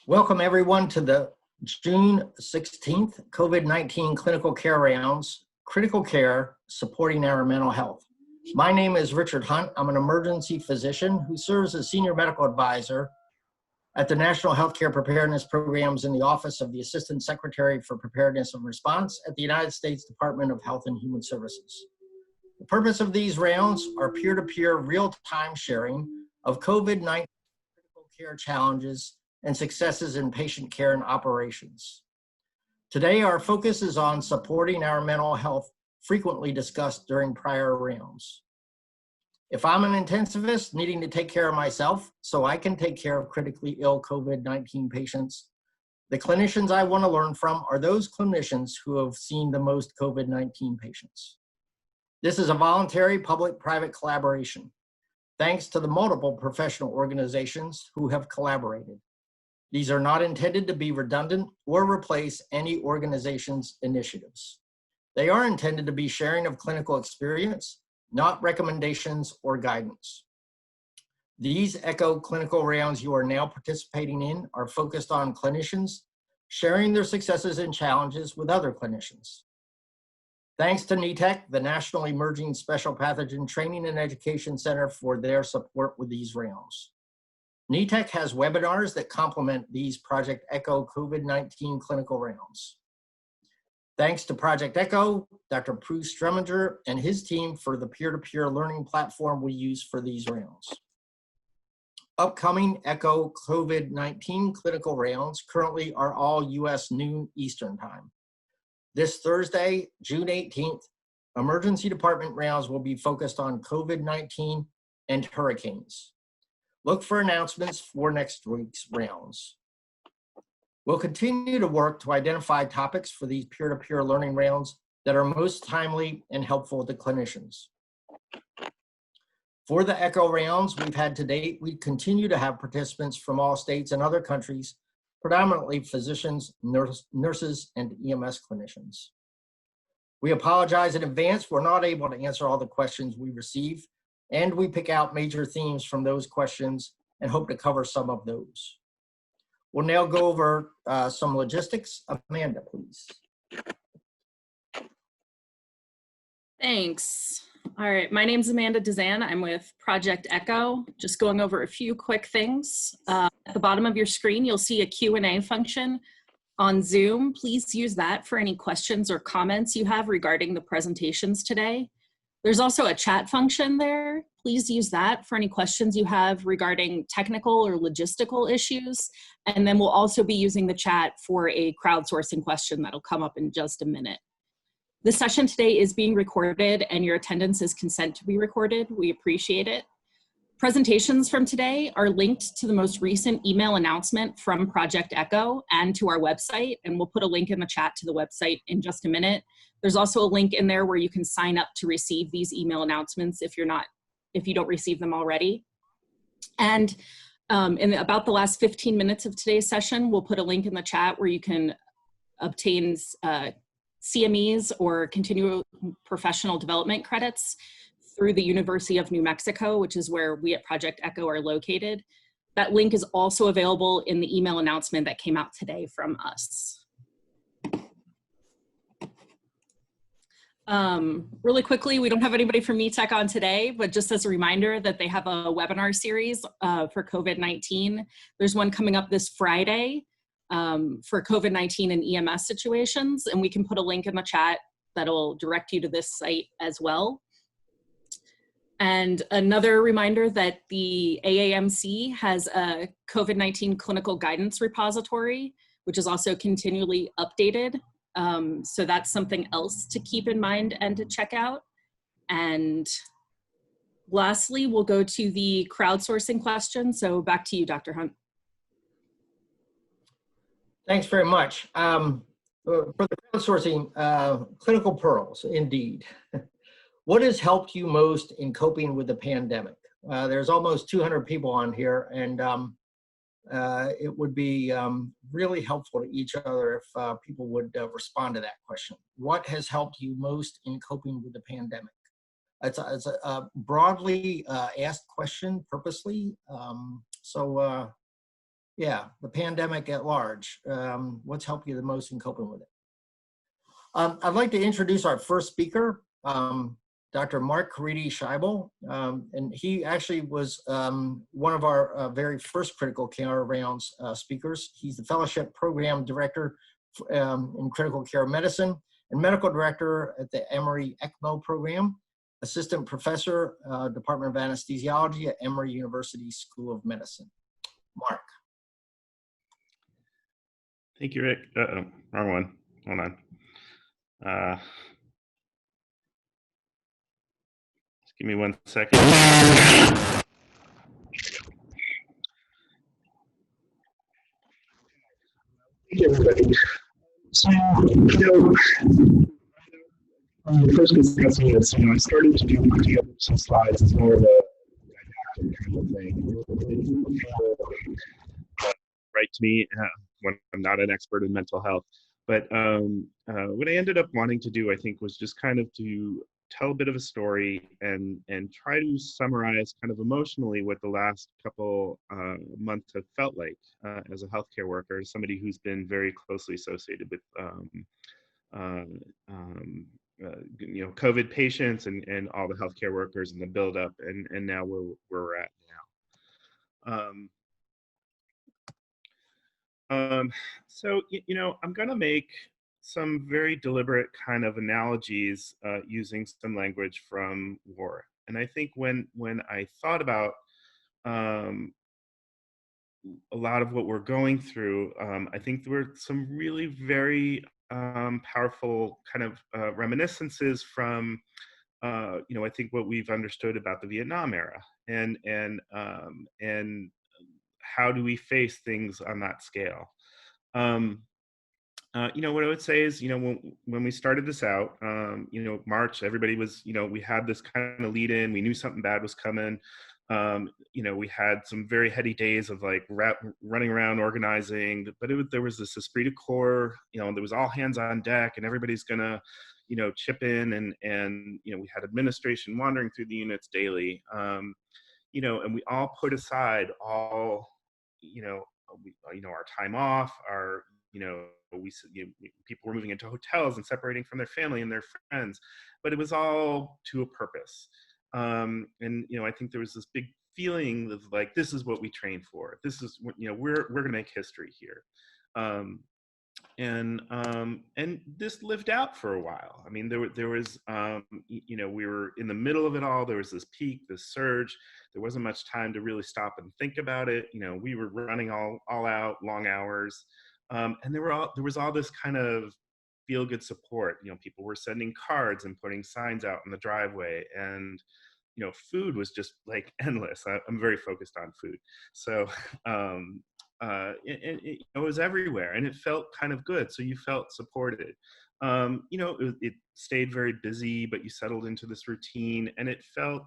Welcome everyone to the June 16th COVID-19 Clinical Care Rounds, Critical Care, Supporting Our Mental Health. My name is Richard Hunt. I'm an emergency physician who serves as Senior Medical Advisor at the National Healthcare Preparedness Programs in the Office of the Assistant Secretary for Preparedness and Response at the United States Department of Health and Human Services. The purpose of these rounds are peer-to-peer real-time sharing of COVID-19 critical care challenges and successes in patient care and operations. Today, our focus is on supporting our mental health, frequently discussed during prior rounds. If I'm an intensivist needing to take care of myself so I can take care of critically ill COVID-19 patients, the clinicians I want to learn from are those clinicians who have seen the most COVID-19 patients. This is a voluntary public-private collaboration, thanks to the multiple professional organizations who have collaborated. These are not intended to be redundant or replace any organization's initiatives. They are intended to be sharing of clinical experience, not recommendations or guidance. These ECHO clinical rounds you are now participating in are focused on clinicians sharing their successes and challenges with other clinicians. Thanks to NETEC, the National Emerging Special Pathogen Training and Education Center, for their support with these rounds. NETEC has webinars that complement these Project ECHO COVID-19 clinical rounds. Thanks to Project ECHO, Dr. Prue Streminger and his team for the peer-to-peer learning platform we use for these rounds. Upcoming ECHO COVID-19 clinical rounds currently are all US noon Eastern time. This Thursday, June 18th, emergency department rounds will be focused on COVID-19 and hurricanes. Look for announcements for next week's rounds. We'll continue to work to identify topics for these peer-to-peer learning rounds that are most timely and helpful to clinicians. For the ECHO rounds we've had to date, we continue to have participants from all states and other countries, predominantly physicians, nurses, and EMS clinicians. We apologize in advance. We're not able to answer all the questions we receive, and we pick out major themes from those questions and hope to cover some of those. We'll now go over some logistics. Amanda, please. Thanks. All right, my name's Amanda Dezan. I'm with Project ECHO. Just going over a few quick things. At the bottom of your screen, you'll see a Q&A function on Zoom. Please use that for any questions or comments you have regarding the presentations today. There's also a chat function there. Please use that for any questions you have regarding technical or logistical issues. And then we'll also be using the chat for a crowdsourcing question that'll come up in just a minute. The session today is being recorded and your attendance is consent to be recorded. We appreciate it. Presentations from today are linked to the most recent email announcement from Project ECHO and to our website, and we'll put a link in the chat to the website in just a minute. There's also a link in there where you can sign up to receive these email announcements if you don't receive them already. And in about the last 15 minutes of today's session, we'll put a link in the chat where you can obtain CMEs or continual professional development credits through the University of New Mexico, which is where we at Project ECHO are located. That link is also available in the email announcement that came out today from us. Really quickly, we don't have anybody from NETEC on today, but just as a reminder that they have a webinar series for COVID-19. There's one coming up this Friday for COVID-19 and EMS situations, and we can put a link in the chat that'll direct you to this site as well. And another reminder that the AAMC has a COVID-19 clinical guidance repository, which is also continually updated. So that's something else to keep in mind and to check out. And lastly, we'll go to the crowdsourcing question. So back to you, Dr. Hunt. Thanks very much. For the crowdsourcing, clinical pearls, indeed. What has helped you most in coping with the pandemic? There's almost 200 people on here, and it would be really helpful to each other if people would respond to that question. What has helped you most in coping with the pandemic? It's a broadly asked question purposely. So Yeah, the pandemic at large. What's helped you the most in coping with it? I'd like to introduce our first speaker, Dr. Mark Caridi Scheibel. And he actually was one of our very first critical care rounds speakers. He's the fellowship program director in critical care medicine and medical director at the Emory ECMO program, assistant professor, Department of Anesthesiology at Emory University School of Medicine. Mark. Thank you, Rick. Uh-oh, wrong one. Hold on. Just give me 1 second. Hey, everybody. So, first discussing this, I started to do together some slides as more of a didactic kind of thing. It didn't feel Right to me when I'm not an expert in mental health. But what I ended up wanting to do, I think, was just kind of to tell a bit of a story and try to summarize kind of emotionally what the last couple months have felt like as a healthcare worker, as somebody who's been very closely associated with COVID patients and all the healthcare workers and the buildup, and now where we're at now. So, I'm going to make some very deliberate kind of analogies using some language from war. And I think when I thought about a lot of what we're going through, I think there were some really very powerful kind of reminiscences from, I think what we've understood about the Vietnam era and how do we face things on that scale. What I would say is, when we started this out, March, everybody was, we had this kind of lead in, we knew something bad was coming. We had some very heady days of like running around organizing, but there was this esprit de corps, there was all hands on deck and everybody's gonna, chip in and we had administration wandering through the units daily. And we all put aside all, our time off, our, people were moving into hotels and separating from their family and their friends, but it was all to a purpose. And I think there was this big feeling of like, this is what we trained for. This is what, we're going to make history here. And this lived out for a while. I mean, there was, we were in the middle of it all. There was this peak, this surge. There wasn't much time to really stop and think about it. We were running all out, long hours. And there was all this kind of feel good support. People were sending cards and putting signs out in the driveway, and food was just like endless. I'm very focused on food, so it was everywhere, and it felt kind of good. So you felt supported. It stayed very busy, but you settled into this routine, and it felt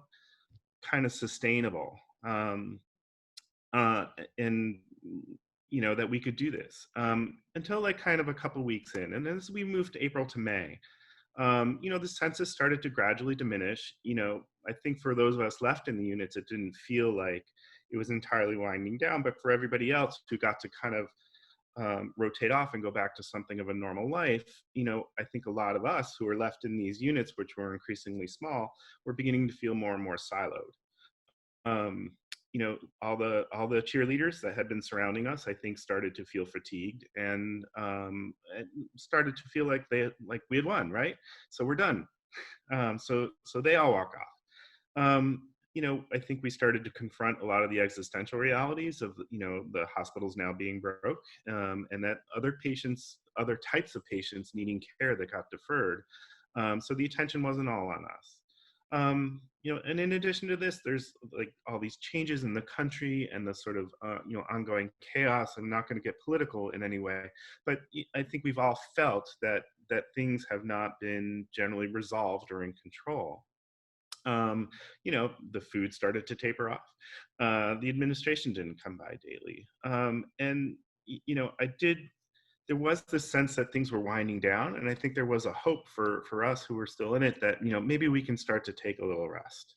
kind of sustainable. And that we could do this until like kind of a couple weeks in. And as we moved to April to May, the census started to gradually diminish. I think for those of us left in the units, it didn't feel like it was entirely winding down, but for everybody else who got to kind of rotate off and go back to something of a normal life, I think a lot of us who were left in these units, which were increasingly small, were beginning to feel more and more siloed. All the cheerleaders that had been surrounding us, I think, started to feel fatigued and started to feel like we had won, right? So we're done. So they all walk off. I think we started to confront a lot of the existential realities of, the hospitals now being broke, and that other types of patients needing care that got deferred. So the attention wasn't all on us. And in addition to this, there's like all these changes in the country and the sort of, ongoing chaos. I'm not going to get political in any way, but I think we've all felt that things have not been generally resolved or in control. The food started to taper off. The administration didn't come by daily. And there was this sense that things were winding down, and I think there was a hope for us who were still in it that maybe we can start to take a little rest.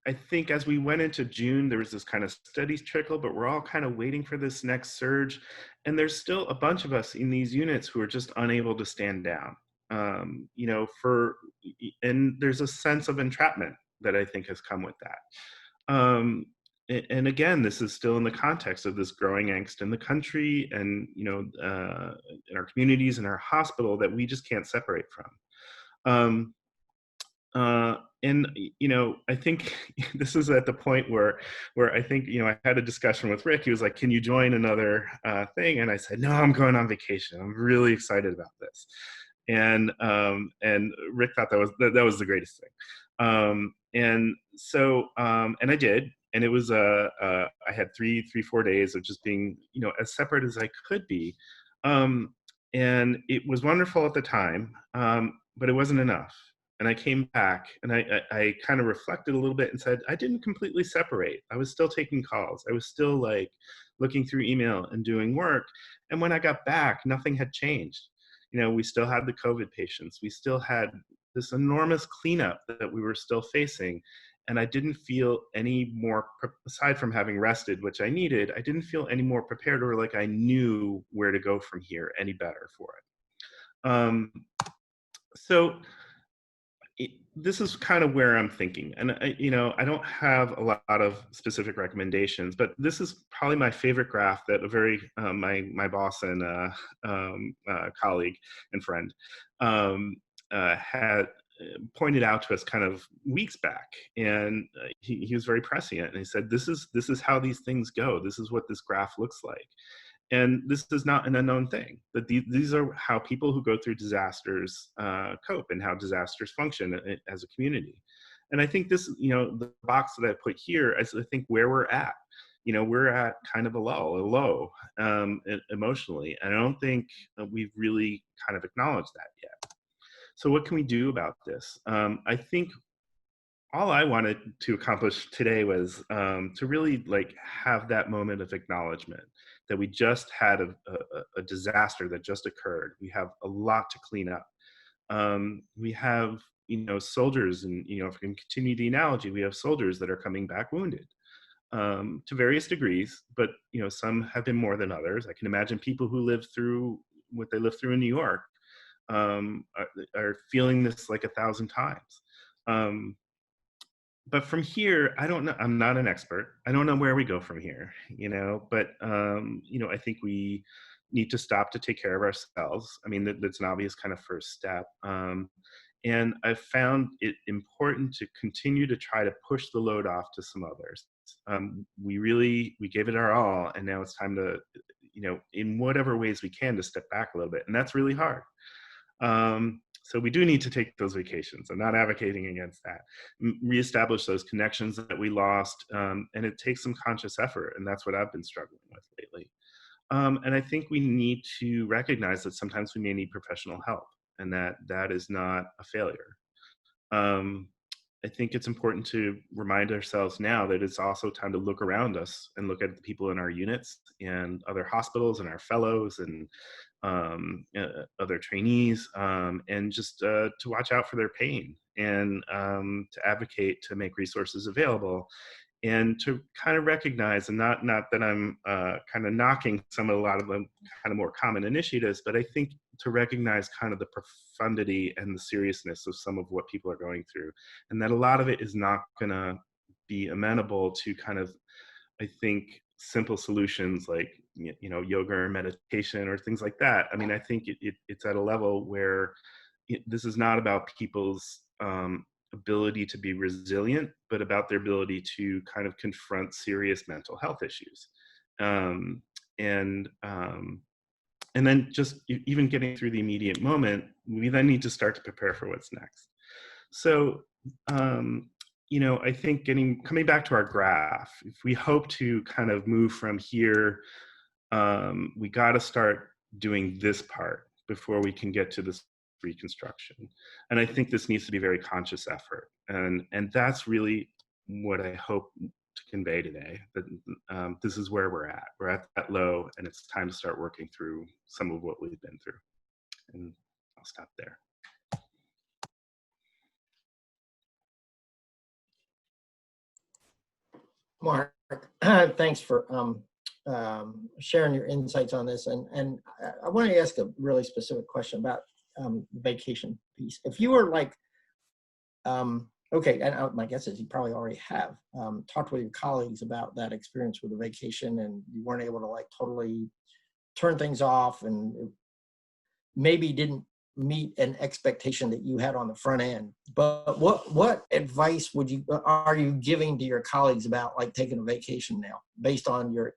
I think as we went into June, there was this kind of steady trickle, but we're all kind of waiting for this next surge. And there's still a bunch of us in these units who are just unable to stand down. You know, and there's a sense of entrapment that I think has come with that. And again, this is still in the context of this growing angst in the country and, you know, in our communities and our hospital that we just can't separate from. And you know, I think this is at the point where I think, you know, I had a discussion with Rick. He was like, "Can you join another thing?" And I said, "No, I'm going on vacation. I'm really excited about this." And Rick thought that was the greatest thing. And so and I did, and it was I had 4 days of just being, you know, as separate as I could be. And it was wonderful at the time, but it wasn't enough. And I came back and I kind of reflected a little bit and said, I didn't completely separate. I was still taking calls. I was still like looking through email and doing work. And when I got back, nothing had changed. You know, we still had the COVID patients. We still had this enormous cleanup that we were still facing. And I didn't feel any more, aside from having rested, which I needed, I didn't feel any more prepared or like I knew where to go from here any better for it. So this is kind of where I'm thinking. And you know, I don't have a lot of specific recommendations, but this is probably my favorite graph that my boss and colleague and friend had pointed out to us kind of weeks back. And he was very prescient, and he said, this is how these things go. This is what this graph looks like. And this is not an unknown thing, that these are how people who go through disasters cope and how disasters function as a community. And I think this, you know, the box that I put here is, I think, where we're at. You know, we're at kind of a low emotionally. And I don't think we've really kind of acknowledged that yet. So what can we do about this? I think all I wanted to accomplish today was to really like have that moment of acknowledgement that we just had a disaster that just occurred. We have a lot to clean up. We have, you know, soldiers, and, you know, if we can continue the analogy, we have soldiers that are coming back wounded to various degrees, but, you know, some have been more than others. I can imagine people who lived through what they lived through in New York are feeling this like 1,000 times. But from here, I don't know. I'm not an expert. I don't know where we go from here, you know, but, you know, I think we need to stop to take care of ourselves. I mean, that's an obvious kind of first step. And I've found it important to continue to try to push the load off to some others. We gave it our all, and now it's time to, you know, in whatever ways we can, to step back a little bit. And that's really hard. So we do need to take those vacations. I'm not advocating against that. Reestablish those connections that we lost, and it takes some conscious effort, and that's what I've been struggling with lately. And I think we need to recognize that sometimes we may need professional help, and that is not a failure. I think it's important to remind ourselves now that it's also time to look around us and look at the people in our units and other hospitals and our fellows and other trainees, and just to watch out for their pain, and to advocate to make resources available, and to kind of recognize, and not that I'm kind of knocking a lot of the kind of more common initiatives, but I think to recognize kind of the profundity and the seriousness of some of what people are going through, and that a lot of it is not going to be amenable to kind of, I think, simple solutions like, you know, yoga or meditation or things like that. I mean, I think it's at a level where this is not about people's ability to be resilient, but about their ability to kind of confront serious mental health issues. And then just even getting through the immediate moment, we then need to start to prepare for what's next. So, you know, I think coming back to our graph, if we hope to kind of move from here, we got to start doing this part before we can get to this reconstruction. And I think this needs to be a very conscious effort. And that's really what I hope to convey today, that this is where we're at. We're at that low, and it's time to start working through some of what we've been through. And I'll stop there. Mark, thanks for sharing your insights on this. And I want to ask a really specific question about vacation piece. If you were like, okay, and my guess is you probably already have talked with your colleagues about that experience with the vacation, and you weren't able to like totally turn things off, and it maybe didn't meet an expectation that you had on the front end. But what advice are you giving to your colleagues about like taking a vacation now based on your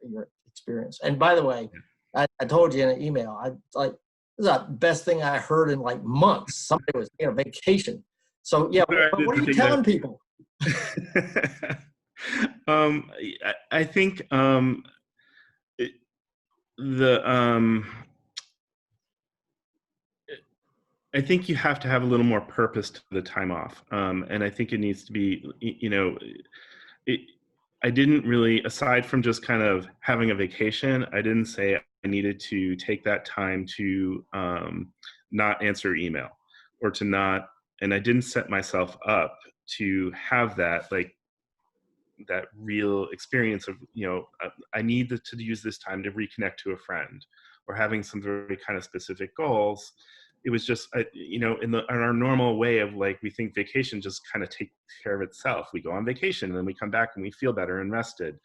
experience? And by the way, I told you in an email, I like, this is the best thing I heard in like months. Somebody was taking a vacation. So yeah, what are you telling people? I think I think you have to have a little more purpose to the time off. And I think it needs to be, I didn't really, aside from just kind of having a vacation, I didn't say I needed to take that time to not answer email or to not, and I didn't set myself up to have that, like, that real experience of, I need to use this time to reconnect to a friend, or having some very kind of specific goals. It was just, in our normal way of like, we think vacation just kind of takes care of itself. We go on vacation and then we come back and we feel better and rested.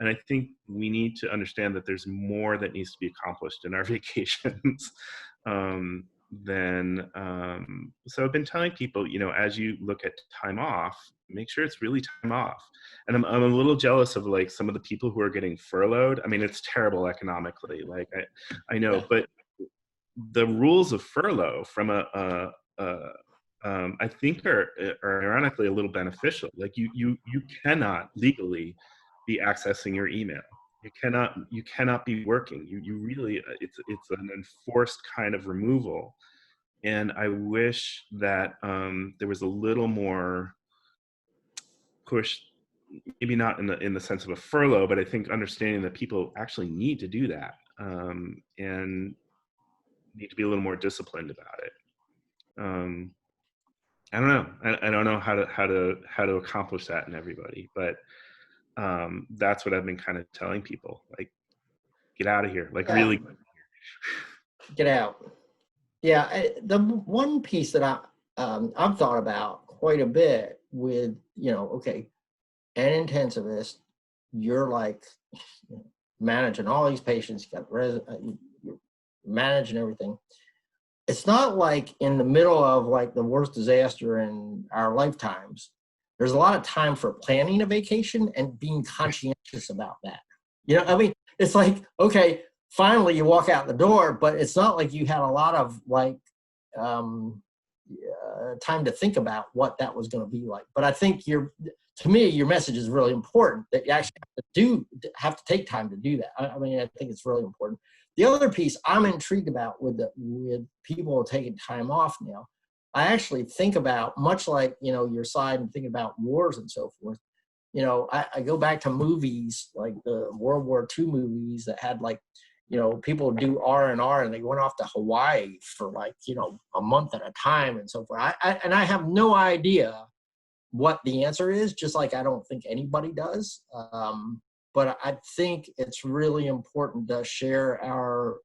And I think we need to understand that there's more that needs to be accomplished in our vacations. So I've been telling people, as you look at time off, make sure it's really time off. And I'm a little jealous of like some of the people who are getting furloughed. I mean, it's terrible economically, like I know, but the rules of furlough from I think are ironically a little beneficial. Like you cannot legally be accessing your email. You cannot be working. You really, it's an enforced kind of removal. And I wish that there was a little more push, maybe not in the sense of a furlough, but I think understanding that people actually need to do that, and need to be a little more disciplined about it. I don't know. I don't know how to accomplish that in everybody, but that's what I've been kind of telling people, like, get out of here, like really get out. Yeah, the one piece that I've thought about quite a bit with, okay, an intensivist, you're like managing all these patients, you got you're managing everything. It's not like in the middle of like the worst disaster in our lifetimes. There's a lot of time for planning a vacation and being conscientious about that. I mean, it's like, okay, finally you walk out the door, but it's not like you had a lot of like time to think about what that was going to be like. But I think to me, your message is really important, that you actually have to take time to do that. I mean, I think it's really important. The other piece I'm intrigued about with people taking time off now, I actually think about, much like, your side and thinking about wars and so forth. I go back to movies like the World War II movies that had like, people do R&R and they went off to Hawaii for like, a month at a time and so forth. I have no idea what the answer is, just like I don't think anybody does. But I think it's really important to share our,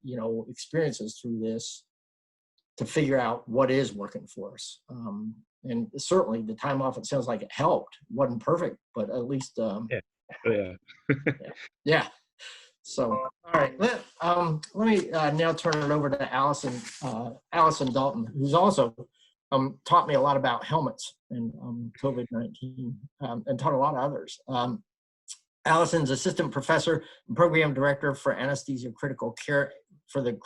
experiences through this to figure out what is working for us. And certainly the time off, it sounds like it helped. Wasn't perfect, but at least, yeah. Yeah. So, all right, let me now turn it over to Allison Dalton, who's also taught me a lot about helmets and COVID-19, and taught a lot of others. Allison's assistant professor and program director for anesthesia critical care for the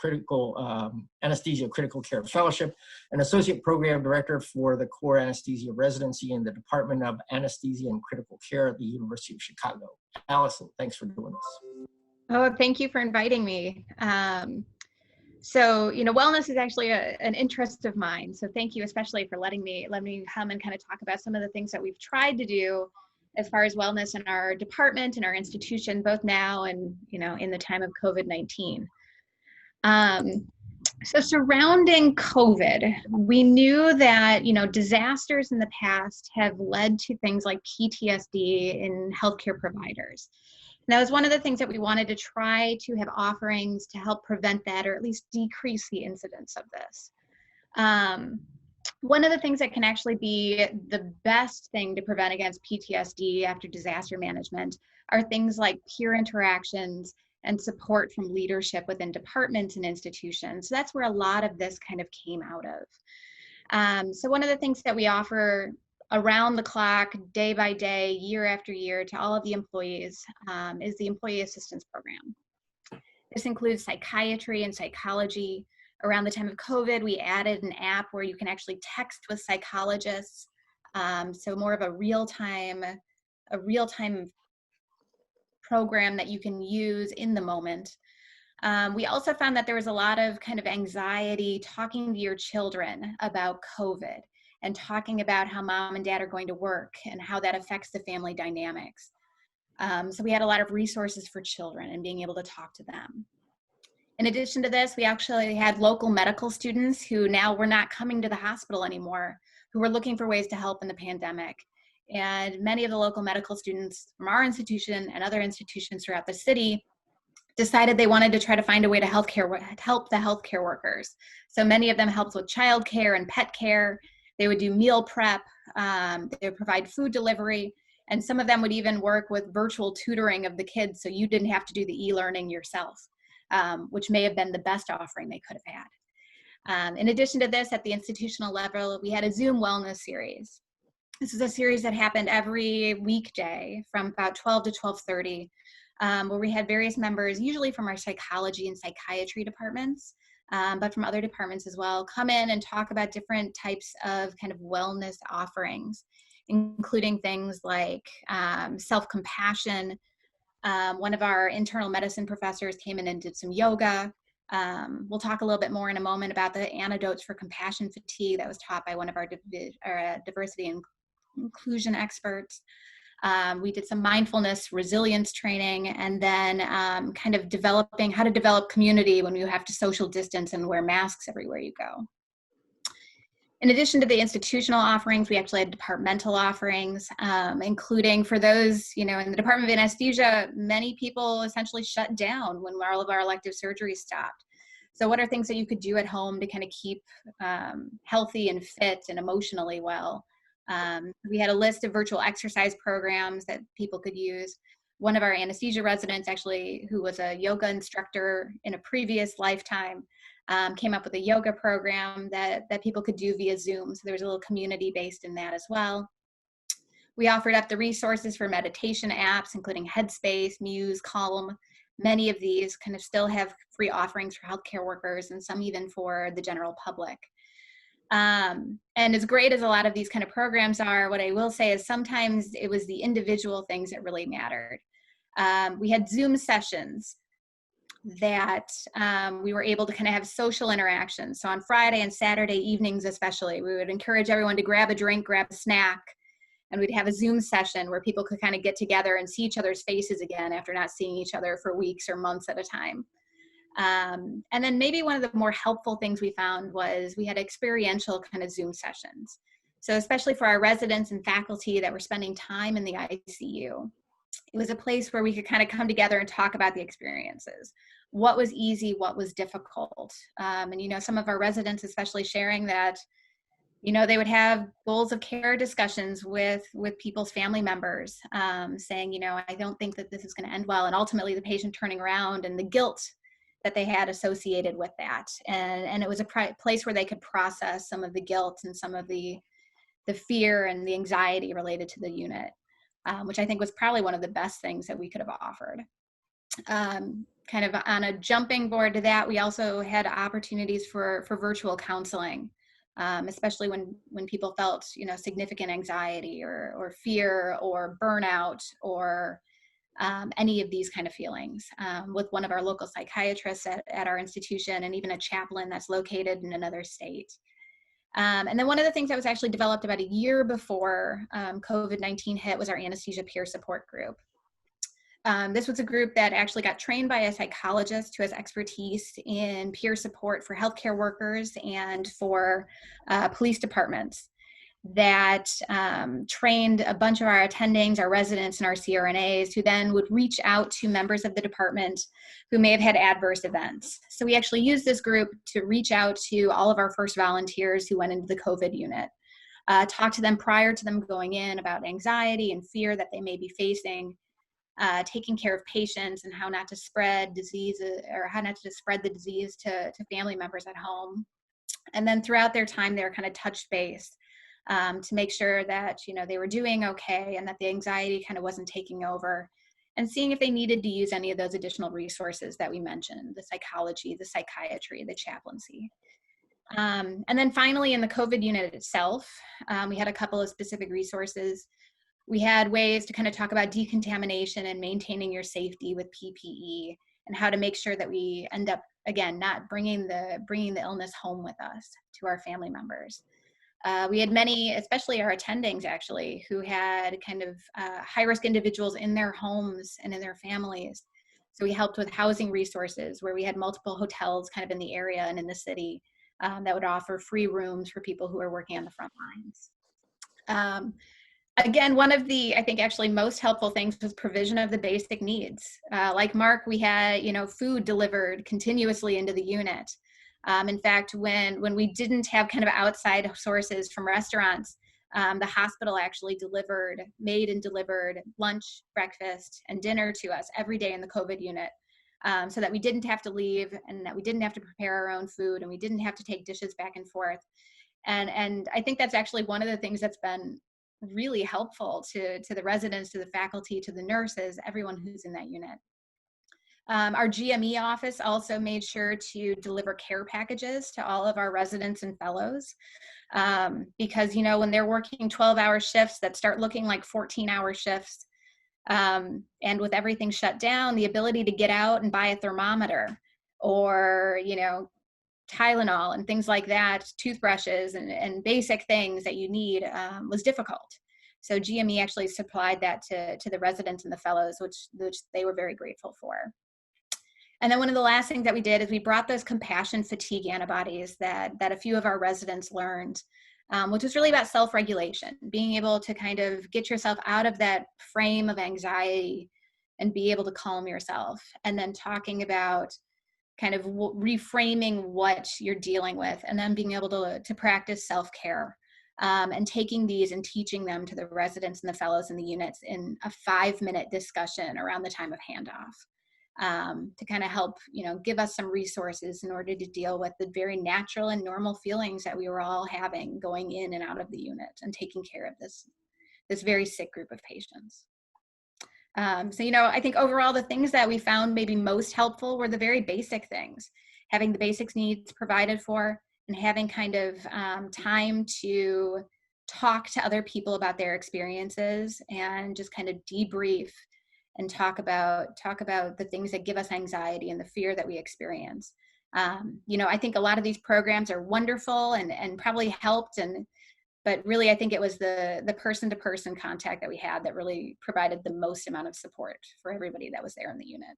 anesthesia critical care fellowship, and associate program director for the core anesthesia residency in the Department of Anesthesia and Critical Care at the University of Chicago. Allison, thanks for doing this. Oh, thank you for inviting me. So, wellness is actually an interest of mine. So thank you, especially for letting me come and kind of talk about some of the things that we've tried to do as far as wellness in our department and our institution, both now and, in the time of COVID-19. So surrounding COVID, we knew that, disasters in the past have led to things like PTSD in healthcare providers. And that was one of the things that we wanted to try to have offerings to help prevent that, or at least decrease the incidence of this. One of the things that can actually be the best thing to prevent against PTSD after disaster management are things like peer interactions and support from leadership within departments and institutions. So that's where a lot of this kind of came out of. So one of the things that we offer around the clock, day by day, year after year to all of the employees is the Employee Assistance Program. This includes psychiatry and psychology. Around the time of COVID, we added an app where you can actually text with psychologists. So more of a real-time program that you can use in the moment. We also found that there was a lot of kind of anxiety talking to your children about COVID and talking about how mom and dad are going to work and how that affects the family dynamics. So we had a lot of resources for children and being able to talk to them. In addition to this, we actually had local medical students who now were not coming to the hospital anymore, who were looking for ways to help in the pandemic. And many of the local medical students from our institution and other institutions throughout the city decided they wanted to try to find a way to help the healthcare workers. So many of them helped with childcare and pet care. They would do meal prep. They would provide food delivery. And some of them would even work with virtual tutoring of the kids so you didn't have to do the e-learning yourself, which may have been the best offering they could have had. In addition to this, at the institutional level, we had a Zoom wellness series. This is a series that happened every weekday from about 12 to 12:30, where we had various members, usually from our psychology and psychiatry departments, but from other departments as well, come in and talk about different types of kind of wellness offerings, including things like self-compassion. One of our internal medicine professors came in and did some yoga. We'll talk a little bit more in a moment about the antidotes for compassion fatigue that was taught by one of our diversity and inclusion experts. We did some mindfulness resilience training, and then kind of developing how to develop community when you have to social distance and wear masks everywhere you go. In addition to the institutional offerings, we actually had departmental offerings, including for those, in the Department of Anesthesia, many people essentially shut down when all of our elective surgeries stopped. So what are things that you could do at home to kind of keep healthy and fit and emotionally well? We had a list of virtual exercise programs that people could use. One of our anesthesia residents, actually, who was a yoga instructor in a previous lifetime, came up with a yoga program that people could do via Zoom. So there was a little community based in that as well. We offered up the resources for meditation apps, including Headspace, Muse, Calm. Many of these kind of still have free offerings for healthcare workers and some even for the general public. And as great as a lot of these kind of programs are, what I will say is sometimes it was the individual things that really mattered. We had Zoom sessions that we were able to kind of have social interactions. So on Friday and Saturday evenings especially, we would encourage everyone to grab a drink, grab a snack, and we'd have a Zoom session where people could kind of get together and see each other's faces again after not seeing each other for weeks or months at a time. And then maybe one of the more helpful things we found was we had experiential kind of Zoom sessions. So especially for our residents and faculty that were spending time in the ICU, it was a place where we could kind of come together and talk about the experiences. What was easy, what was difficult. And some of our residents especially sharing that, they would have goals of care discussions with people's family members, saying, I don't think that this is going to end well. And ultimately the patient turning around and the guilt that they had associated with that. And it was a place where they could process some of the guilt and some of the fear and the anxiety related to the unit, which I think was probably one of the best things that we could have offered. Kind of on a jumping board to that, we also had opportunities for virtual counseling, especially when people felt, significant anxiety or fear or burnout or any of these kind of feelings, with one of our local psychiatrists at our institution and even a chaplain that's located in another state. And then one of the things that was actually developed about a year before COVID-19 hit was our anesthesia peer support group. This was a group that actually got trained by a psychologist who has expertise in peer support for healthcare workers and for police departments, that trained a bunch of our attendings, our residents, and our CRNAs, who then would reach out to members of the department who may have had adverse events. So we actually used this group to reach out to all of our first volunteers who went into the COVID unit, talk to them prior to them going in about anxiety and fear that they may be facing, taking care of patients and how not to spread diseases, or how not to spread the disease to family members at home. And then throughout their time, they were kind of touched base to make sure that, you know, they were doing okay and that the anxiety kind of wasn't taking over, and seeing if they needed to use any of those additional resources that we mentioned, the psychology, the psychiatry, the chaplaincy. And then finally, in the COVID unit itself, we had a couple of specific resources. We had ways to kind of talk about decontamination and maintaining your safety with PPE, and how to make sure that we end up, again, not bringing the illness home with us to our family members. We had many, especially our attendings actually, who had kind of high-risk individuals in their homes and in their families. So we helped with housing resources, where we had multiple hotels kind of in the area and in the city that would offer free rooms for people who are working on the front lines. Again, one of the, I think, actually most helpful things was provision of the basic needs. Like Mark, we had, you know, food delivered continuously into the unit. In fact, when we didn't have kind of outside sources from restaurants, the hospital actually made and delivered lunch, breakfast, and dinner to us every day in the COVID unit, so that we didn't have to leave, and that we didn't have to prepare our own food, and we didn't have to take dishes back and forth. And I think that's actually one of the things that's been really helpful to the residents, to the faculty, to the nurses, everyone who's in that unit. Our GME office also made sure to deliver care packages to all of our residents and fellows, because, you know, when they're working 12-hour shifts that start looking like 14-hour shifts, and with everything shut down, the ability to get out and buy a thermometer, or, you know, Tylenol and things like that, toothbrushes and basic things that you need, was difficult. So GME actually supplied that to the residents and the fellows, which they were very grateful for. And then one of the last things that we did is we brought those compassion fatigue antibodies that a few of our residents learned, which was really about self-regulation, being able to kind of get yourself out of that frame of anxiety and be able to calm yourself. And then talking about kind of reframing what you're dealing with, and then being able to practice self-care, and taking these and teaching them to the residents and the fellows in the units in a 5-minute discussion around the time of handoff. To kind of help, you know, give us some resources in order to deal with the very natural and normal feelings that we were all having going in and out of the unit, and taking care of this very sick group of patients. So, you know, I think overall the things that we found maybe most helpful were the very basic things, having the basic needs provided for, and having kind of time to talk to other people about their experiences, and just kind of debrief and talk about the things that give us anxiety and the fear that we experience. You know, I think a lot of these programs are wonderful and probably helped, but really I think it was the person-to-person contact that we had that really provided the most amount of support for everybody that was there in the unit.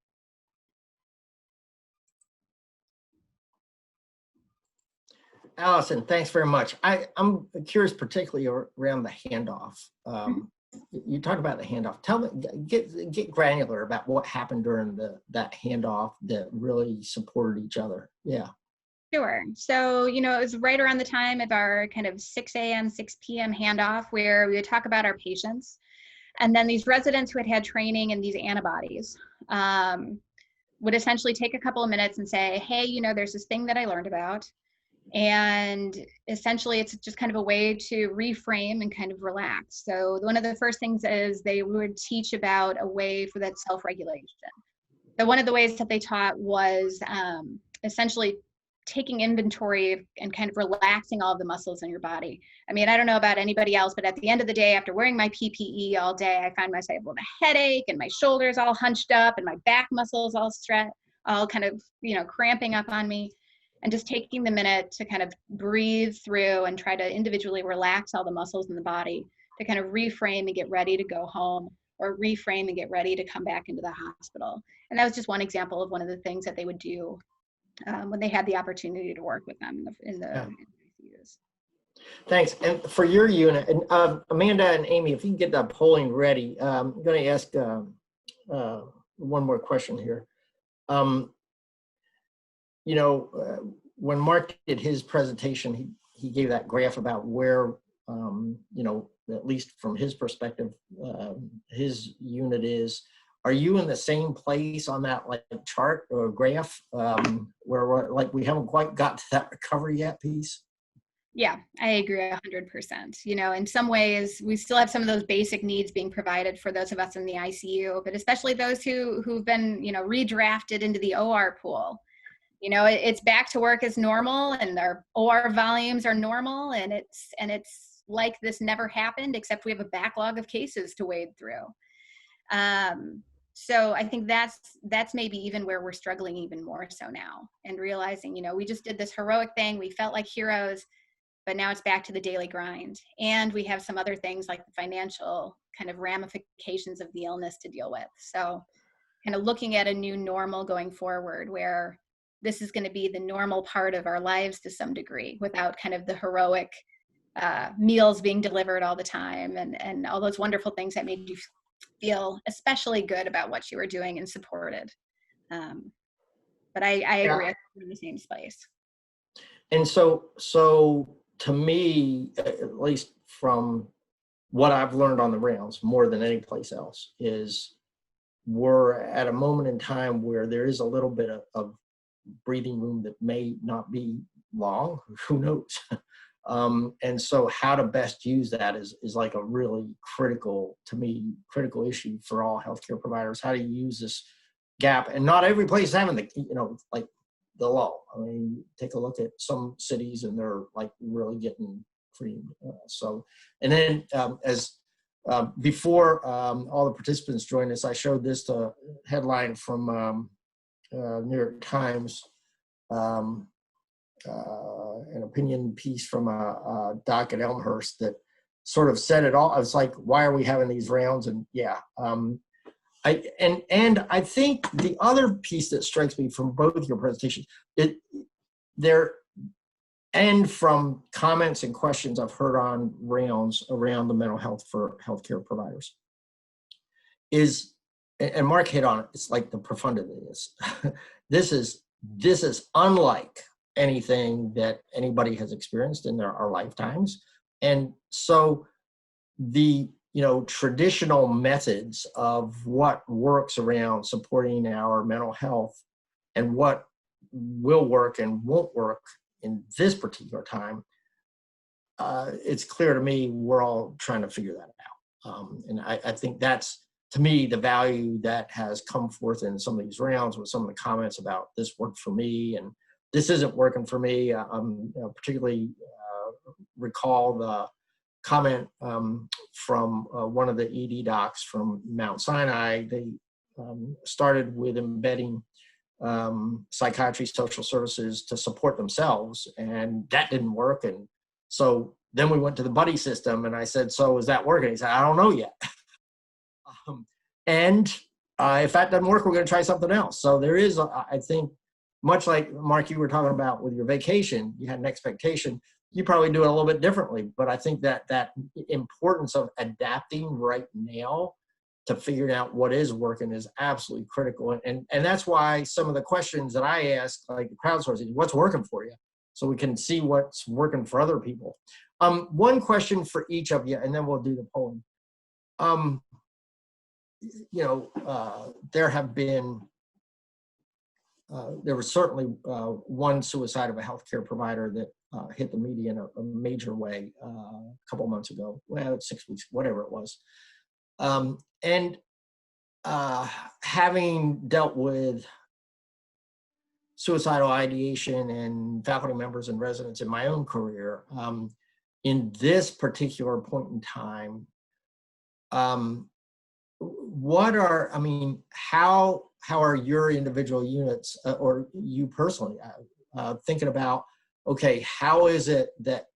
Allison, thanks very much. I'm curious, particularly around the handoff. You talked about the handoff. Tell me, get granular about what happened during that handoff that really supported each other. Yeah. Sure. So, you know, it was right around the time of our kind of 6 a.m., 6 p.m. handoff, where we would talk about our patients. And then these residents who had training in these antibodies would essentially take a couple of minutes and say, hey, you know, there's this thing that I learned about. And essentially it's just kind of a way to reframe and kind of relax. So one of the first things is they would teach about a way for that self-regulation. So one of the ways that they taught was essentially taking inventory and kind of relaxing all of the muscles in your body. I mean, I don't know about anybody else, but at the end of the day, after wearing my PPE all day, I find myself with a headache and my shoulders all hunched up and my back muscles all kind of, you know, cramping up on me. And just taking the minute to kind of breathe through and try to individually relax all the muscles in the body to kind of reframe and get ready to go home or reframe and get ready to come back into the hospital. And that was just one example of one of the things that they would do when they had the opportunity to work with them in the Yeah. ICUs. Thanks. And for your unit, and Amanda and Amy, if you can get that polling ready, I'm going to ask one more question here. You know, when Mark did his presentation, he gave that graph about where, you know, at least from his perspective, his unit is. Are you in the same place on that like chart or graph where we're, like we haven't quite got to that recovery yet piece? Yeah, I agree 100%. You know, in some ways, we still have some of those basic needs being provided for those of us in the ICU, but especially those who've been, you know, redrafted into the OR pool. You know, it's back to work as normal, and our OR volumes are normal, and it's like this never happened, except we have a backlog of cases to wade through. So I think that's maybe even where we're struggling even more so now, and realizing, you know, we just did this heroic thing, we felt like heroes, but now it's back to the daily grind. And we have some other things like the financial kind of ramifications of the illness to deal with. So kind of looking at a new normal going forward, where this is going to be the normal part of our lives to some degree, without kind of the heroic meals being delivered all the time, and all those wonderful things that made you feel especially good about what you were doing and supported. But I agree, I'm in the same place. And so to me, at least from what I've learned on the rounds more than any place else, is we're at a moment in time where there is a little bit of breathing room that may not be long, who knows? And so how to best use that is like a really critical, to me, critical issue for all healthcare providers. How do you use this gap? And not every place is having the, you know, like the lull. I mean, take a look at some cities and they're like really getting creamed. So, and then before all the participants joined us, I showed this headline from New York Times, an opinion piece from a doc at Elmhurst that sort of said it all. I was like, why are we having these rounds? And yeah, I think the other piece that strikes me from both your presentations, and from comments and questions I've heard on rounds around the mental health for healthcare providers, is, and Mark hit on it, it's like the profundity of this. This is unlike anything that anybody has experienced in our lifetimes. And so the, you know, traditional methods of what works around supporting our mental health and what will work and won't work in this particular time, it's clear to me we're all trying to figure that out. And I think that's, to me, the value that has come forth in some of these rounds with some of the comments about this worked for me and this isn't working for me. You know, particularly recall the comment from one of the ED docs from Mount Sinai. They started with embedding psychiatry, social services to support themselves, and that didn't work. And so then we went to the buddy system, and I said, so is that working? He said, I don't know yet. And if that doesn't work, we're going to try something else. So there is, I think, much like Mark, you were talking about with your vacation, you had an expectation, you probably do it a little bit differently. But I think that importance of adapting right now to figuring out what is working is absolutely critical. And that's why some of the questions that I ask, like the crowdsourcing, what's working for you? So we can see what's working for other people. One question for each of you, and then we'll do the polling. You know, there have been, there was certainly one suicide of a healthcare provider that hit the media in a major way a couple months ago, well, 6 weeks, whatever it was. And having dealt with suicidal ideation and faculty members and residents in my own career, in this particular point in time, how are your individual units or you personally thinking about, okay, how is it that,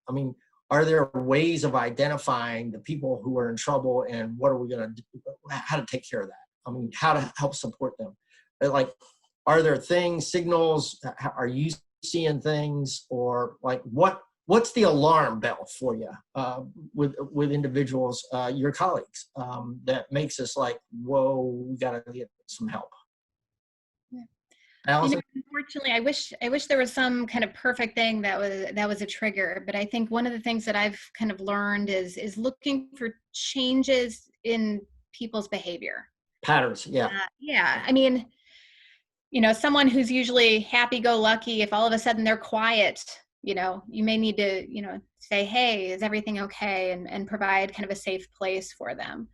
are there ways of identifying the people who are in trouble, and what are we going to do, how to take care of that? I mean, how to help support them? Like, are there things, signals, are you seeing things, or like what's the alarm bell for you with individuals, your colleagues, that makes us like, whoa, we got to get some help? Yeah. Allison? Unfortunately, I wish there was some kind of perfect thing that was a trigger. But I think one of the things that I've kind of learned is looking for changes in people's behavior. Patterns, yeah. Yeah, I mean, someone who's usually happy-go-lucky, if all of a sudden they're quiet, you may need to, say, hey, is everything okay? And provide kind of a safe place for them.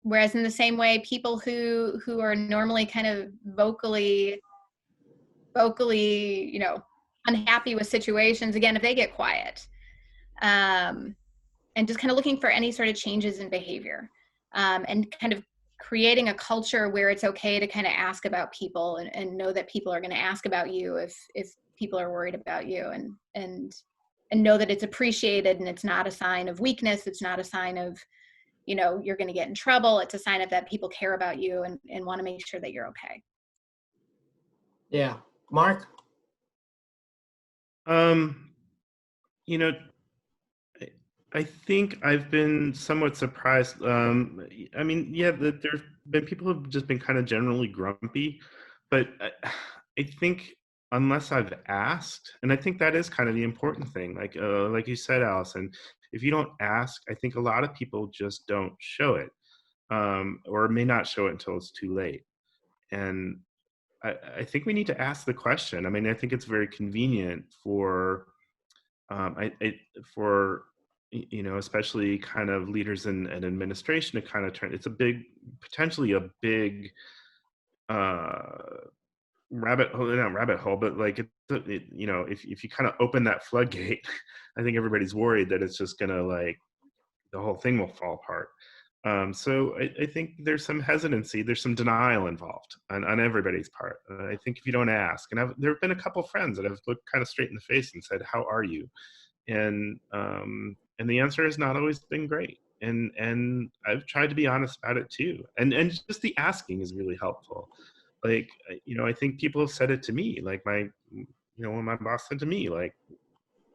Whereas in the same way, people who are normally kind of vocally, unhappy with situations, again, if they get quiet, and just kind of looking for any sort of changes in behavior, and kind of creating a culture where it's okay to kind of ask about people, and know that people are going to ask about you if people are worried about you, and know that it's appreciated, and it's not a sign of weakness. It's not a sign of, you're going to get in trouble. It's a sign of that people care about you and want to make sure that you're okay. Yeah. Mark? You know, I think I've been somewhat surprised. I mean, yeah, that there've been people who've just been kind of generally grumpy, but I think unless I've asked, and I think that is kind of the important thing. Like you said, Allison, if you don't ask, I think a lot of people just don't show it, or may not show it until it's too late. And I think we need to ask the question. I mean, I think it's very convenient for for especially kind of leaders in administration to kind of turn. It's potentially a big rabbit hole, not rabbit hole, but like if you kind of open that floodgate, I think everybody's worried that it's just gonna, like, the whole thing will fall apart. So I think there's some hesitancy, there's some denial involved on everybody's part. I think if you don't ask, and there have been a couple of friends that have looked kind of straight in the face and said, "How are you?" And the answer has not always been great. And I've tried to be honest about it too. And just the asking is really helpful. Like, I think people have said it to me, like when my boss said to me, like,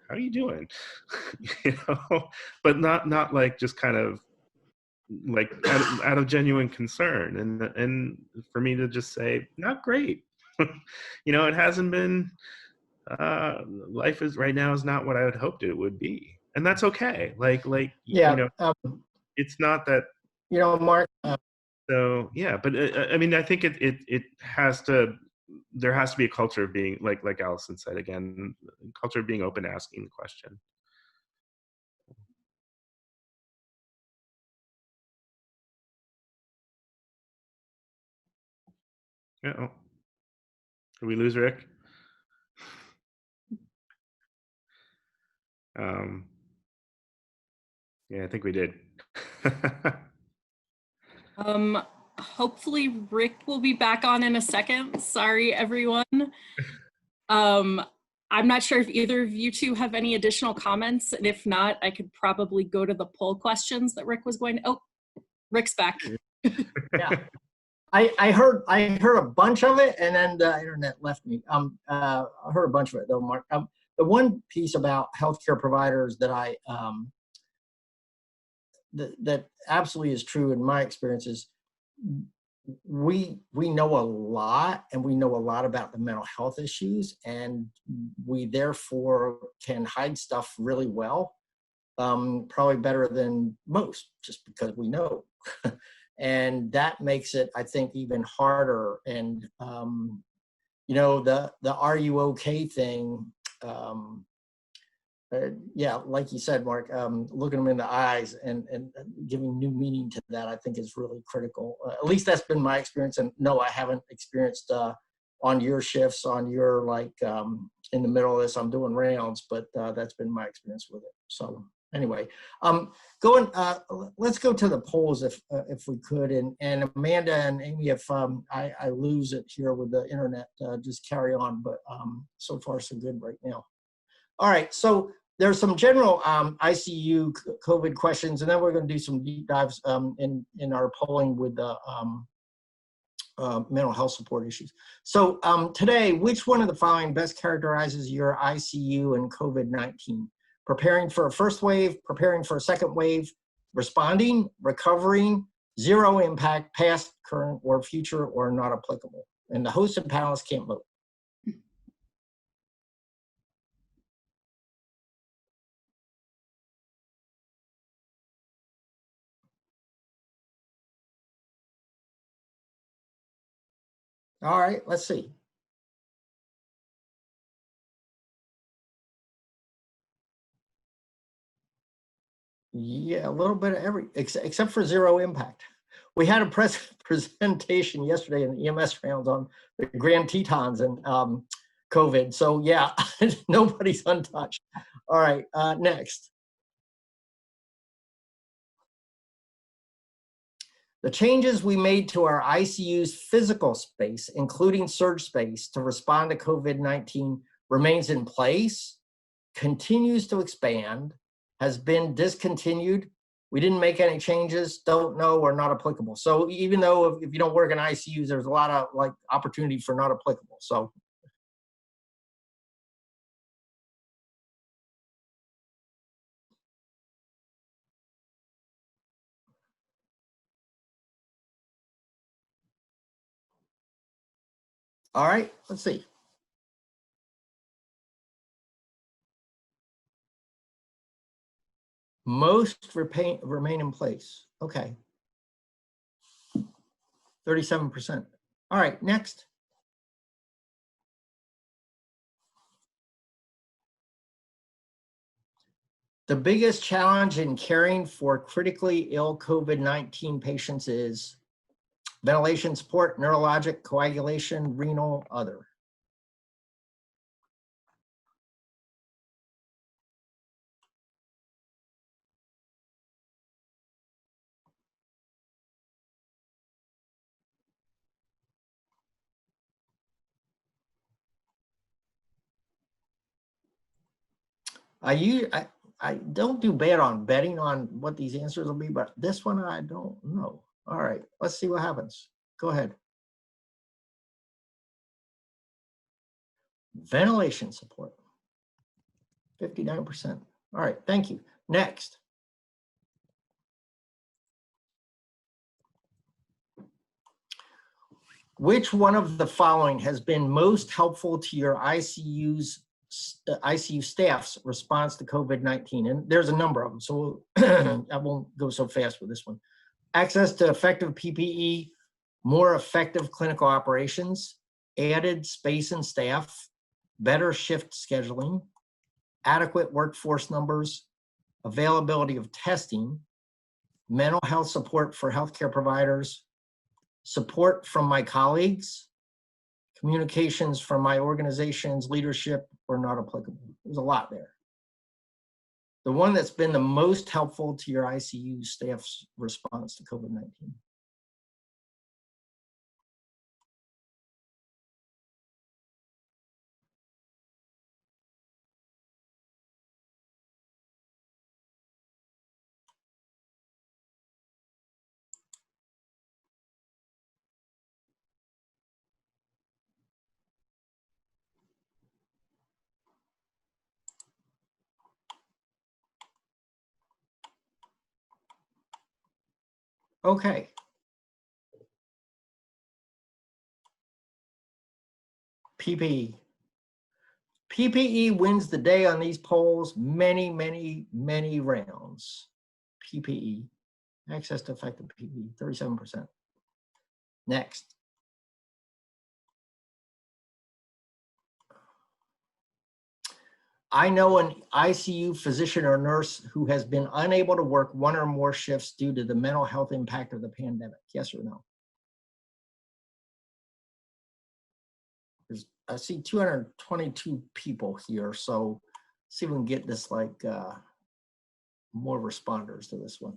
"How are you doing?" But not like just kind of like out of genuine concern. And for me to just say, "Not great." It hasn't been, life is right now is not what I had hoped it would be. And that's okay. Yeah. It's not that. Mark, So yeah, but I mean, I think it has to. There has to be a culture of being, like Allison said again, culture of being open, asking the question. Uh-oh. Did we lose Rick? Yeah, I think we did. Hopefully Rick will be back on in a second. Sorry, everyone. I'm not sure if either of you two have any additional comments, and if not, I could probably go to the poll questions that Rick was going to. Oh, Rick's back. yeah. I heard a bunch of it, and then the internet left me. I heard a bunch of it though, Mark. The one piece about healthcare providers that that absolutely is true in my experience is we know a lot, and we know a lot about the mental health issues, and we therefore can hide stuff really well, probably better than most, just because we know. And that makes it, I think, even harder. And the "Are you okay" thing, yeah, like you said, Mark, looking them in the eyes and giving new meaning to that, I think, is really critical. At least that's been my experience. And no, I haven't experienced on your shifts, on your, in the middle of this, I'm doing rounds, but that's been my experience with it. So anyway, let's go to the polls if we could. And Amanda and Amy, if I lose it here with the internet, just carry on. But so far so good right now. All right, so there's some general ICU COVID questions, and then we're going to do some deep dives in our polling with the mental health support issues. So today, which one of the following best characterizes your ICU and COVID-19? Preparing for a first wave, preparing for a second wave, responding, recovering, zero impact, past, current, or future, or not applicable. And the host and panelists can't vote. All right, let's see. Yeah, a little bit of every, except for zero impact. We had a presentation yesterday in the EMS rounds on the Grand Tetons and COVID. So yeah, nobody's untouched. All right, next. The changes we made to our ICU's physical space, including surge space, to respond to COVID-19 remains in place, continues to expand, has been discontinued. We didn't make any changes, don't know, or not applicable. So even though if you don't work in ICUs, there's a lot of like opportunity for not applicable. So. All right, let's see. Most remain in place. Okay. 37%. All right, next. The biggest challenge in caring for critically ill COVID-19 patients is ventilation support, neurologic, coagulation, renal, other. I don't do bad on betting on what these answers will be, but this one I don't know. All right, let's see what happens. Go ahead. Ventilation support, 59%. All right, thank you. Next. Which one of the following has been most helpful to your ICU staff's response to COVID-19? And there's a number of them, so I won't go so fast with this one. Access to effective PPE, more effective clinical operations, added space and staff, better shift scheduling, adequate workforce numbers, availability of testing, mental health support for healthcare providers, support from my colleagues, communications from my organization's leadership, or not applicable. There's a lot there. The one that's been the most helpful to your ICU staff's response to COVID-19. Okay. PPE. PPE wins the day on these polls, many rounds. PPE, access to effective PPE, 37%. Next. I know an ICU physician or nurse who has been unable to work one or more shifts due to the mental health impact of the pandemic. Yes or no? I see 222 people here, so see if we can get this like more responders to this one.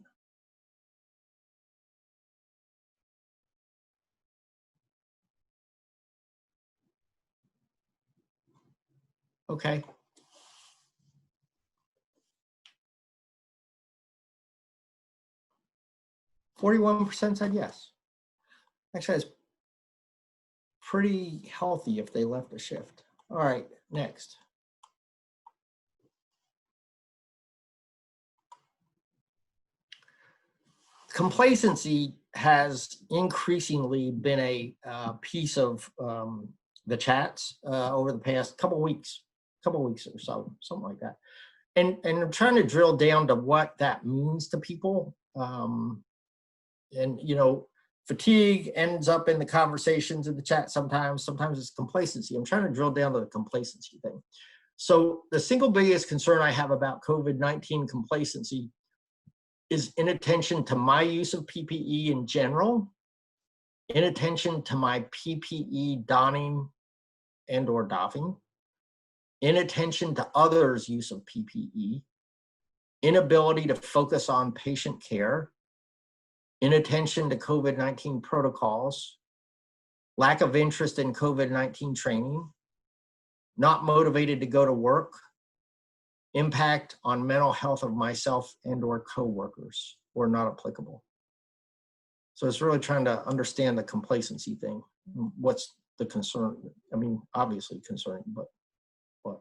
Okay. 41% said yes. Actually, that's pretty healthy if they left a shift. All right, next. Complacency has increasingly been a piece of the chats over the past couple weeks or so, something like that. And I'm trying to drill down to what that means to people. And, you know, fatigue ends up in the conversations in the chat sometimes it's complacency. I'm trying to drill down to the complacency thing. So the single biggest concern I have about COVID-19 complacency is inattention to my use of PPE in general, inattention to my PPE donning and or doffing, inattention to others' use of PPE, inability to focus on patient care, inattention to COVID-19 protocols, lack of interest in COVID-19 training, not motivated to go to work, impact on mental health of myself and or coworkers, or not applicable. So it's really trying to understand the complacency thing. What's the concern? I mean, obviously concerning, but what?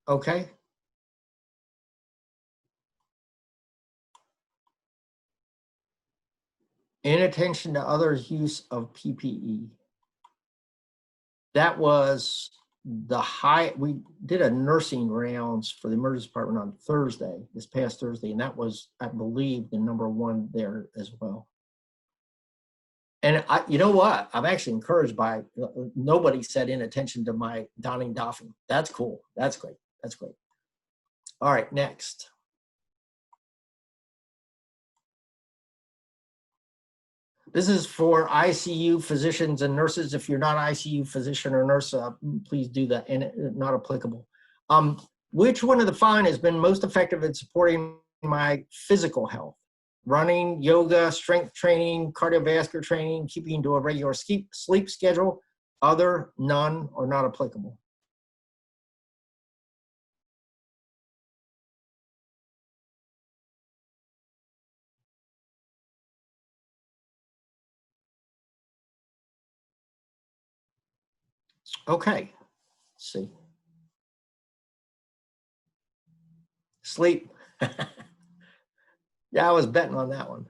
Okay. Inattention to others' use of PPE. That was the high, we did a nursing rounds for the emergency department on Thursday, this past Thursday, and that was, I believe, the #1 there as well. And you know what? I'm actually encouraged by, nobody said inattention to my donning doffing. That's cool. That's great. That's great. All right, next. This is for ICU physicians and nurses. If you're not an ICU physician or nurse, please do that, and not applicable. Which one of the following has been most effective in supporting my physical health? Running, yoga, strength training, cardiovascular training, keeping to a regular sleep schedule, other, none, or not applicable. Okay, let's see. Sleep. Yeah, I was betting on that one.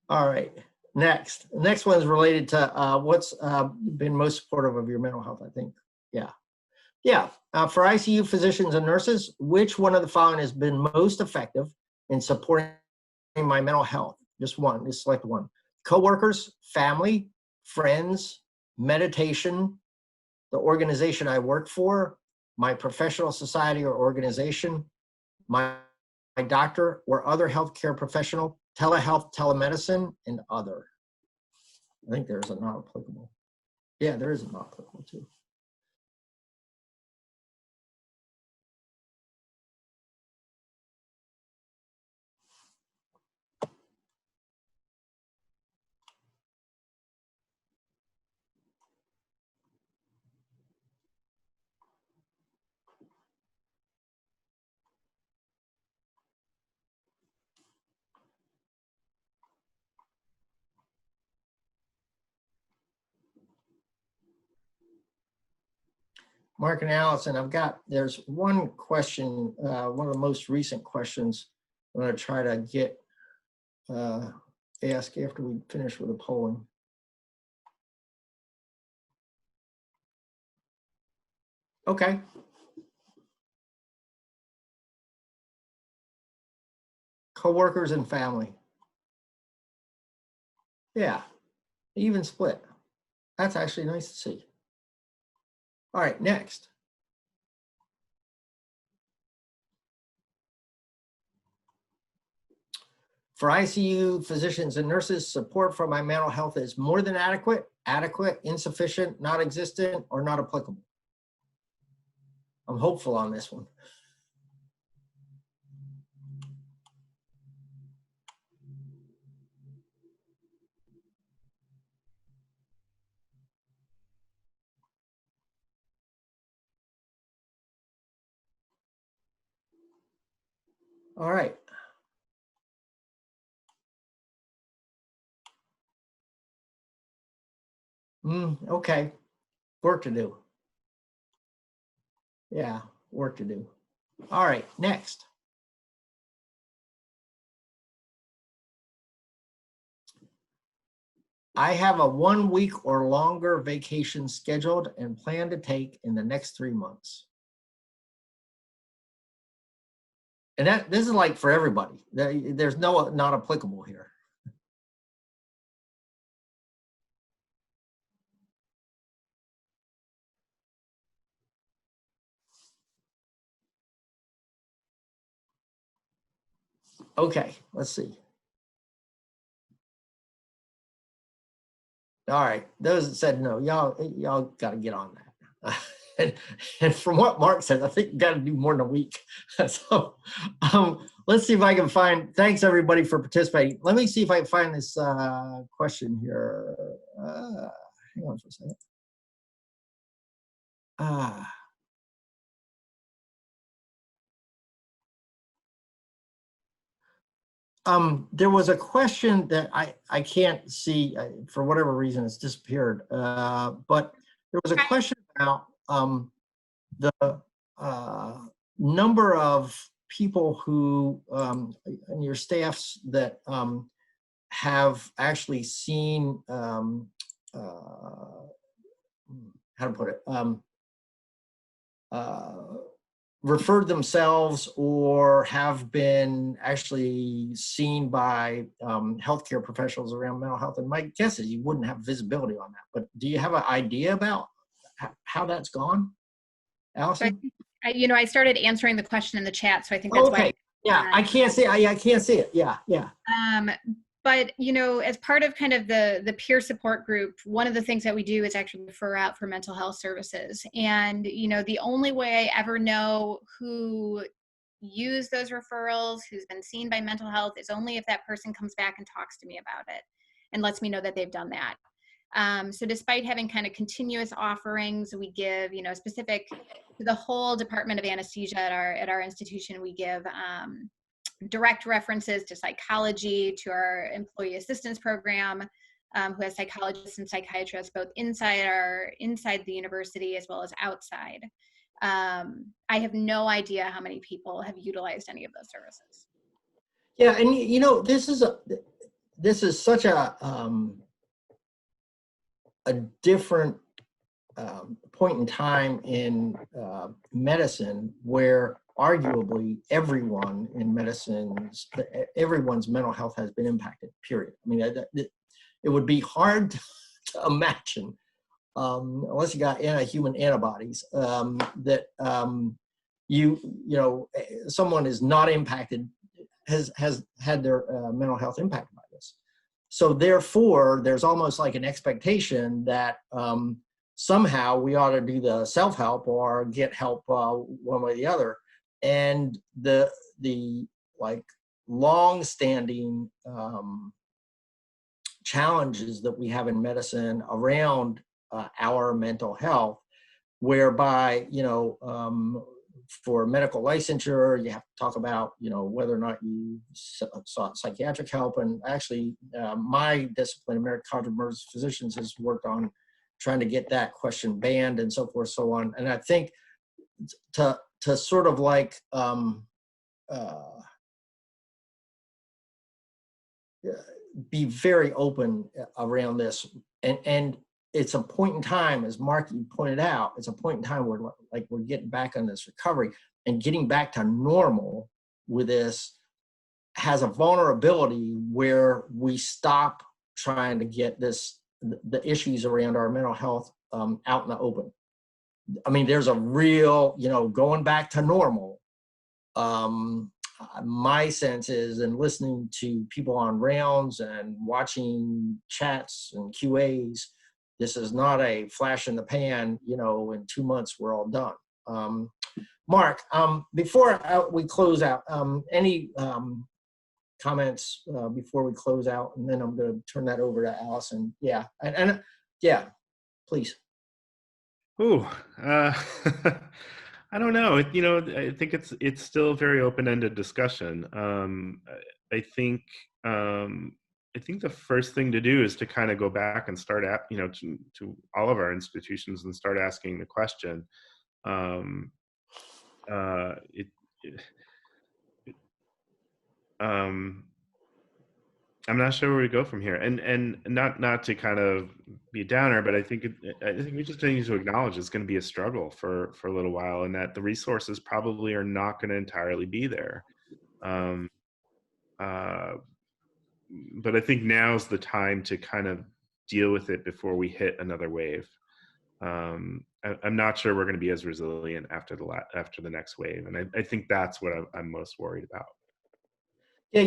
All right, next. The next one is related to what's been most supportive of your mental health, I think. Yeah. Yeah, for ICU physicians and nurses, which one of the following has been most effective in supporting my mental health? Just one, just select one. Coworkers, family, friends, meditation, the organization I work for, my professional society or organization, my doctor or other healthcare professional, telehealth, telemedicine, and other. I think there's a not applicable. Yeah, there is a not applicable too. Mark and Allison, there's one question, one of the most recent questions I'm going to try to get ask after we finish with the polling. Okay. Coworkers and family. Yeah, even split. That's actually nice to see. All right, next. For ICU physicians and nurses, support for my mental health is more than adequate, insufficient, non-existent, or not applicable. I'm hopeful on this one. All right. Okay, work to do. Yeah, work to do. All right, next. I have a 1 week or longer vacation scheduled and plan to take in the next 3 months. And this is like for everybody. There's no not applicable here. Okay, let's see. All right, those that said no, y'all got to get on that. And from what Mark said, I think you got to do more than a week. So let's see if I can find. Thanks everybody for participating. Let me see if I can find this question here. Hang on for a second. There was a question that I can't see for whatever reason it's disappeared. But there was a question about the number of people who in your staffs that have actually seen how to put it referred themselves or have been actually seen by healthcare professionals around mental health. And my guess is you wouldn't have visibility on that, but do you have an idea about how that's gone, Allison? So I started answering the question in the chat, so I think that's why. Yeah, I can't see. I can't see it. Yeah. But as part of kind of the peer support group, one of the things that we do is actually refer out for mental health services. And the only way I ever know who used those referrals, who's been seen by mental health, is only if that person comes back and talks to me about it and lets me know that they've done that. So despite having kind of continuous offerings, we give specific to the whole Department of Anesthesia at our institution. We give direct references to psychology, to our employee assistance program, who has psychologists and psychiatrists both inside the university as well as outside. I have no idea how many people have utilized any of those services. Yeah, and this is such a different point in time in medicine where arguably everyone in medicine, everyone's mental health has been impacted, period. I mean, it would be hard to imagine, unless you got human antibodies, that someone is not impacted, has had their mental health impacted by this. So therefore, there's almost like an expectation that somehow we ought to do the self-help or get help one way or the other. And the like long-standing challenges that we have in medicine around our mental health, whereby for medical licensure you have to talk about whether or not you sought psychiatric help. And actually, my discipline, American College of Emergency Physicians, has worked on trying to get that question banned and so forth, so on. And I think to sort of like be very open around this, and it's a point in time, as Mark pointed out, it's a point in time where we're getting back on this recovery, and getting back to normal with this has a vulnerability where we stop trying to get the issues around our mental health out in the open. I mean, there's a real, going back to normal. My sense is, and listening to people on rounds and watching chats and QAs, this is not a flash in the pan, in 2 months we're all done. Mark, before we close out, any comments before we close out? And then I'm going to turn that over to Allison. Yeah, and yeah, please. Ooh, I don't know. I think it's still a very open-ended discussion. I think I think the first thing to do is to kind of go back and start at to all of our institutions and start asking the question. Um, uh, it, it, I'm not sure where we go from here, and not to kind of be a downer, but I think we just need to acknowledge it's going to be a struggle for a little while, and that the resources probably are not going to entirely be there. Um, uh, but I think now's the time to kind of deal with it before we hit another wave. I'm not sure we're going to be as resilient after the next wave, and I think that's what I'm most worried about. Yeah,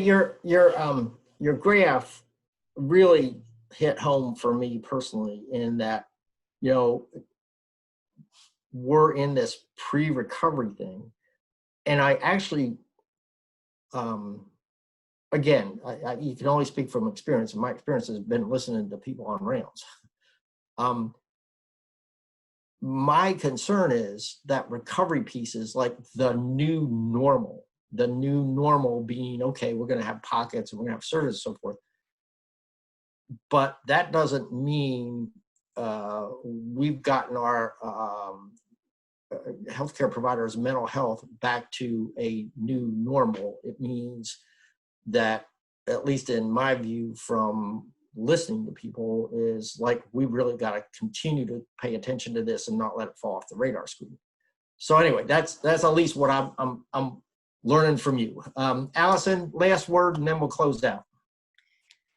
your graph really hit home for me personally in that, we're in this pre-recovery thing. And I actually, again, you can only speak from experience, and my experience has been listening to people on rails. My concern is that recovery piece is like the new normal. The new normal being, okay, we're going to have pockets and we're going to have service and so forth. But that doesn't mean we've gotten our healthcare providers' mental health back to a new normal. It means that, at least in my view, from listening to people, is like we've really got to continue to pay attention to this and not let it fall off the radar screen. So anyway, that's at least what I'm learning from you. Allison, last word, and then we'll close out.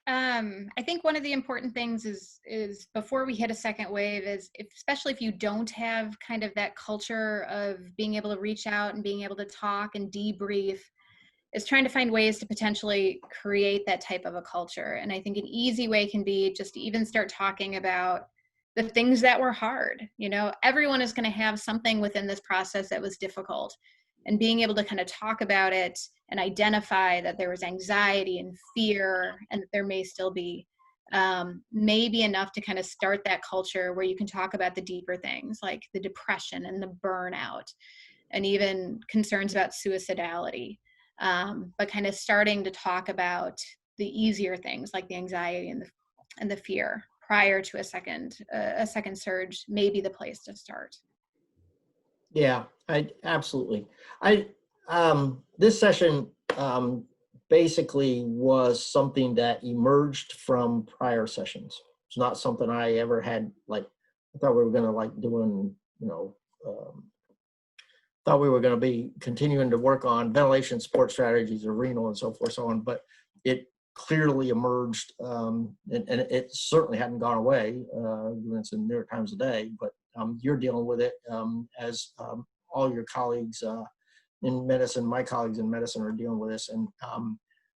I think one of the important things is before we hit a second wave is, especially if you don't have kind of that culture of being able to reach out and being able to talk and debrief, is trying to find ways to potentially create that type of a culture. And I think an easy way can be just to even start talking about the things that were hard. Everyone is going to have something within this process that was difficult. And being able to kind of talk about it and identify that there was anxiety and fear, and that there may still be, may be enough to kind of start that culture where you can talk about the deeper things like the depression and the burnout and even concerns about suicidality. But kind of starting to talk about the easier things like the anxiety and the fear prior to a second surge may be the place to start. Yeah, absolutely. This session basically was something that emerged from prior sessions. It's not something I ever had, I thought we were going to doing, thought we were going to be continuing to work on ventilation support strategies or renal and so forth, so on, but it clearly emerged, and it certainly hadn't gone away. It's in New York Times Today, but you're dealing with it as all your colleagues in medicine, my colleagues in medicine are dealing with this, and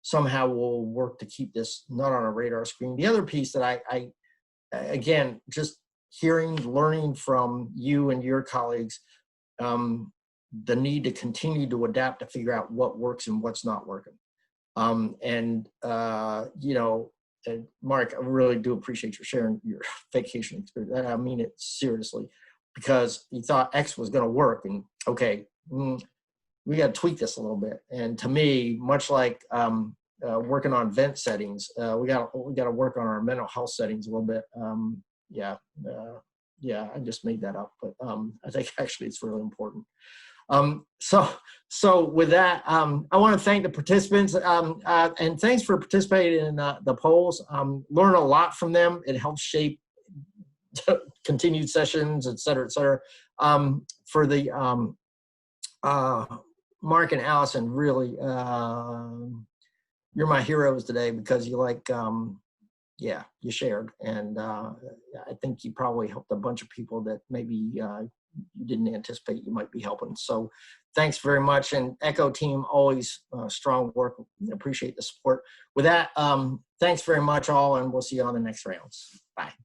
somehow we'll work to keep this not on a radar screen. The other piece that I again, just learning from you and your colleagues, the need to continue to adapt to figure out what works and what's not working. And Mark, I really do appreciate you sharing your vacation experience. And I mean it seriously, because you thought X was going to work, and okay, we got to tweak this a little bit. And to me, much like working on vent settings, we got to work on our mental health settings a little bit. I just made that up, but I think actually it's really important. So with that, I want to thank the participants, and thanks for participating in the polls. Learn a lot from them. It helps shape continued sessions, et cetera, et cetera. For the Mark and Allison, really, you're my heroes today, because you you shared, and I think you probably helped a bunch of people that maybe you didn't anticipate you might be helping. So thanks very much. And Echo team, always strong work. Appreciate the support. With that, thanks very much all, and we'll see you on the next rounds. Bye.